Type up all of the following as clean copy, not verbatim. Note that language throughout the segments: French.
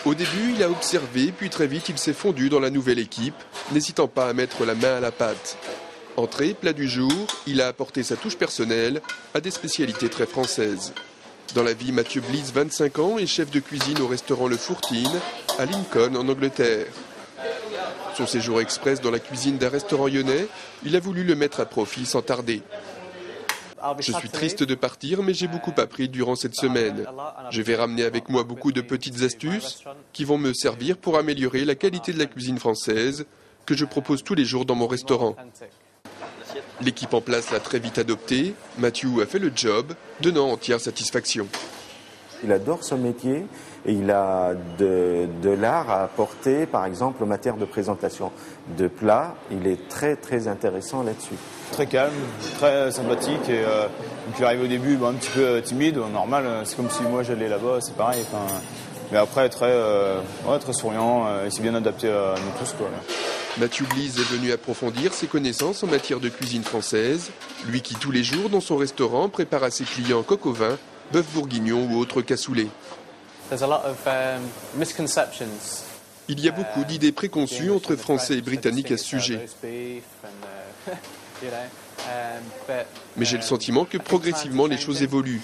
Au début, il a observé, puis très vite, il s'est fondu dans la nouvelle équipe, n'hésitant pas à mettre la main à la pâte. Entrée, plat du jour, il a apporté sa touche personnelle à des spécialités très françaises. Dans la vie, Mathieu Blies, 25 ans, est chef de cuisine au restaurant Le Fourtine, à Lincoln, en Angleterre. Son séjour express dans la cuisine d'un restaurant lyonnais, il a voulu le mettre à profit sans tarder. Je suis triste de partir, mais j'ai beaucoup appris durant cette semaine. Je vais ramener avec moi beaucoup de petites astuces qui vont me servir pour améliorer la qualité de la cuisine française que je propose tous les jours dans mon restaurant. L'équipe en place l'a très vite adopté. Mathieu a fait le job, donnant entière satisfaction. Il adore son métier et il a de l'art à apporter, par exemple, en matière de présentation de plats. Il est très très intéressant là-dessus. Très calme, très sympathique et donc il arrive au début un petit peu timide, normal, c'est comme si moi j'allais là-bas, c'est pareil. Mais après très souriant, il s'est bien adapté à nous tous, quoi. Mathieu Blies est venu approfondir ses connaissances en matière de cuisine française, lui qui tous les jours dans son restaurant prépare à ses clients coq au vin, bœuf bourguignon ou autres cassoulets. Il y a beaucoup d'idées préconçues entre Français et Britanniques à ce sujet. Mais j'ai le sentiment que progressivement les choses évoluent.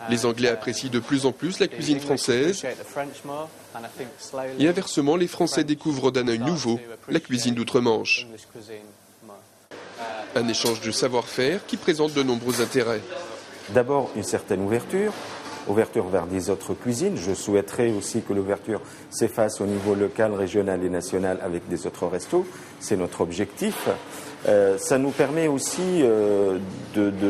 Les Anglais apprécient de plus en plus la cuisine française et inversement, les Français découvrent d'un œil nouveau la cuisine d'outre-Manche. Un échange de savoir-faire qui présente de nombreux intérêts. D'abord, une certaine ouverture vers des autres cuisines. Je souhaiterais aussi que l'ouverture s'efface au niveau local, régional et national avec des autres restos. C'est notre objectif. Ça nous permet aussi de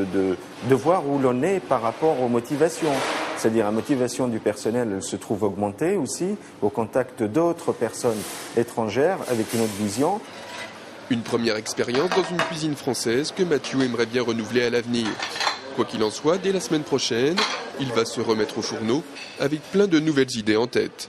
voir où l'on est par rapport aux motivations. C'est-à-dire la motivation du personnel elle se trouve augmentée aussi au contact d'autres personnes étrangères avec une autre vision. Une première expérience dans une cuisine française que Mathieu aimerait bien renouveler à l'avenir. Quoi qu'il en soit, dès la semaine prochaine, il va se remettre au fourneau avec plein de nouvelles idées en tête.